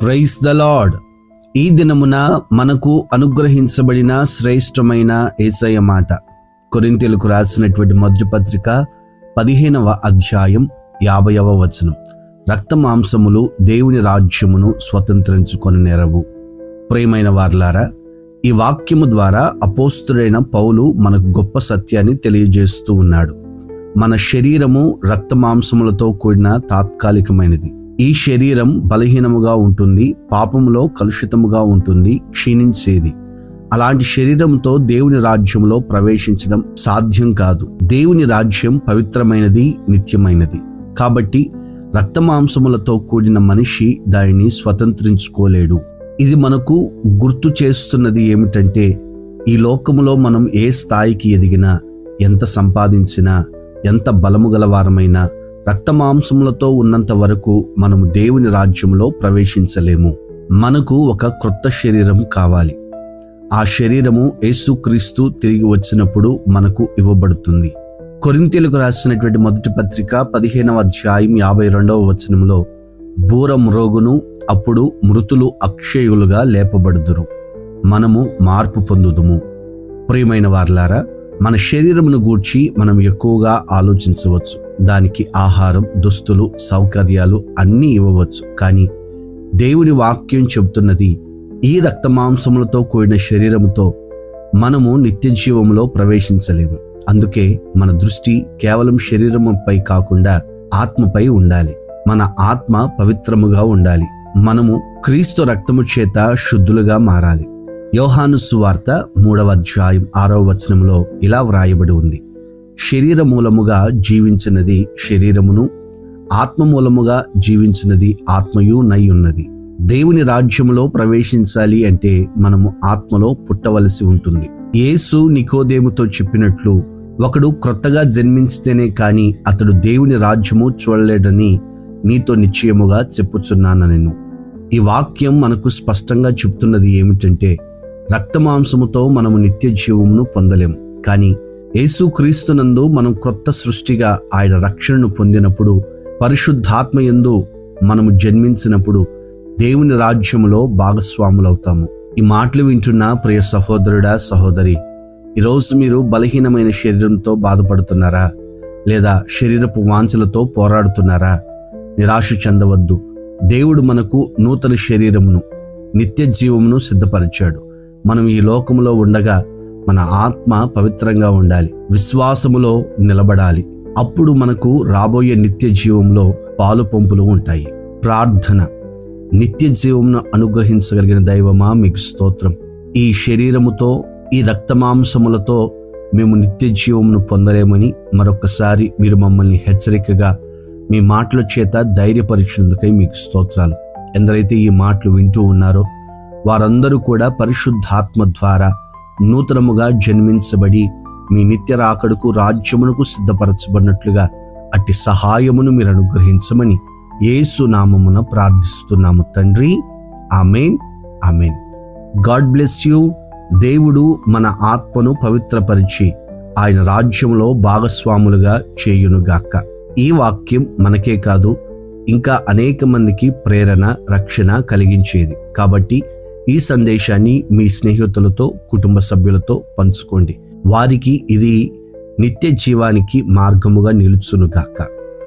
Praise the lord. ఈ దినమున మనకు అనుగ్రహించబడిన శ్రేష్టమైన యేసయ్య మాట కొరింథీయులకు రాసినటువంటి మొదటి పత్రిక 15వ అధ్యాయం 50వ వచనం. రక్త మాంసములు దేవుని రాజ్యమును స్వతంత్రించుకొని నెరవు. ప్రియమైన వారలారా, ఈ వాక్యము ద్వారా అపోస్తుడైన పౌలు మనకు గొప్ప సత్యాన్ని తెలియజేస్తూ ఉన్నాడు. మన శరీరము రక్త మాంసములతో కూడిన తాత్కాలికమైనది. ఈ శరీరం బలహీనముగా ఉంటుంది, పాపములో కలుషితముగా ఉంటుంది, క్షీణించేది. అలాంటి శరీరంతో దేవుని రాజ్యంలో ప్రవేశించడం సాధ్యం కాదు. దేవుని రాజ్యం పవిత్రమైనది, నిత్యమైనది. కాబట్టి రక్త మాంసములతో కూడిన మనిషి దానిని స్వతంత్రించుకోలేడు. ఇది మనకు గుర్తు చేస్తున్నది ఏమిటంటే, ఈ లోకములో మనం ఏ స్థాయికి ఎదిగినా, ఎంత సంపాదించినా, ఎంత బలము గలవారమైనా, రక్త మాంసములతో ఉన్నంత వరకు మనము దేవుని రాజ్యంలో ప్రవేశించలేము. మనకు ఒక క్రొత్త శరీరం కావాలి. ఆ శరీరము యేసుక్రీస్తు తిరిగి వచ్చినప్పుడు మనకు ఇవ్వబడుతుంది. కొరింథీయులకు రాసినటువంటి మొదటి పత్రిక 15వ అధ్యాయం 52వ వచనంలో, బూర మ్రోగును, అప్పుడు మృతులు అక్షయులుగా లేపబడుదురు, మనము మార్పు పొందుదుము. ప్రియమైన వారలారా, మన శరీరమును గూర్చి మనం ఎక్కువగా ఆలోచించవచ్చు. దానికి ఆహారం, దుస్తులు, సౌకర్యాలు అన్నీ ఇవ్వవచ్చు. కానీ దేవుని వాక్యం చెబుతున్నది, ఈ రక్త మాంసములతో కూడిన శరీరముతో మనము నిత్య జీవంలో ప్రవేశించలేము. అందుకే మన దృష్టి కేవలం శరీరముపై కాకుండా ఆత్మపై ఉండాలి. మన ఆత్మ పవిత్రముగా ఉండాలి. మనము క్రీస్తు రక్తము చేత శుద్ధులుగా మారాలి. యోహాను సువార్త 3వ అధ్యాయం 6వ వచనంలో ఇలా వ్రాయబడి ఉంది, శరీర మూలముగా జీవించినది శరీరమును, ఆత్మ మూలముగా జీవించినది ఆత్మయు నై ఉన్నది. దేవుని రాజ్యములో ప్రవేశించాలి అంటే మనము ఆత్మలో పుట్టవలసి ఉంటుంది. యేసు నికోదేముతో చెప్పినట్లు, ఒకడు క్రొత్తగా జన్మించితేనే కాని అతడు దేవుని రాజ్యము చూడలేడని నీతో నిశ్చయముగా చెప్పుచున్నాను నేను. ఈ వాక్యం మనకు స్పష్టంగా చెప్తున్నది ఏమిటంటే, రక్త మాంసముతో మనము నిత్య జీవమును పొందలేము. కానీ యేసుక్రీస్తునందు మనం క్రొత్త సృష్టిగా ఆయన రక్షణను పొందినప్పుడు, పరిశుద్ధాత్మయందు మనము జన్మించినప్పుడు దేవుని రాజ్యములో భాగస్వాములవుతాము. ఈ మాటలు వింటున్న ప్రియ సహోదరుడా, సహోదరి, ఈరోజు మీరు బలహీనమైన శరీరంతో బాధపడుతున్నారా? లేదా శరీరపు వాంఛలతో పోరాడుతున్నారా? నిరాశ చెందవద్దు. దేవుడు మనకు నూతన శరీరమును, నిత్య జీవమును సిద్ధపరిచాడు. మనం ఈ లోకములో ఉండగా మన ఆత్మ పవిత్రంగా ఉండాలి, విశ్వాసములో నిలబడాలి. అప్పుడు మనకు రాబోయే నిత్య జీవంలో పాలు పంపులు ఉంటాయి. ప్రార్థన. నిత్య జీవమును అనుగ్రహించగలిగిన దైవమా, మీకు స్తోత్రం. ఈ శరీరముతో, ఈ రక్తమాంసములతో మేము నిత్య జీవమును పొందలేమని మరొకసారి మీరు మమ్మల్ని హెచ్చరికగా మీ మాటల చేత ధైర్యపరిచినందుకై మీకు స్తోత్రాలు. ఎందరైతే ఈ మాటలు వింటూ ఉన్నారో వారందరూ కూడా పరిశుద్ధాత్మ ద్వారా నూతనముగా జన్మించబడి మీ నిత్య రాకడకు, రాజ్యమునకు సిద్ధపరచబడినట్లుగా అట్టి సహాయమును మీరు అనుగ్రహించమని యేసు నామమున ప్రార్థిస్తున్నాము తండ్రి. Amen, amen. God bless you. దేవుడు మన ఆత్మను పవిత్రపరిచి ఆయన రాజ్యంలో భాగస్వాములుగా చేయునుగాక. ఈ వాక్యం మనకే కాదు, ఇంకా అనేక మందికి ప్రేరణ, రక్షణ కలిగించేది. కాబట్టి ఈ సందేశాన్ని మీ స్నేహితులతో, కుటుంబ సభ్యులతో పంచుకోండి. వారికి ఇది నిత్య జీవానికి మార్గముగా నిలుచునుగాక.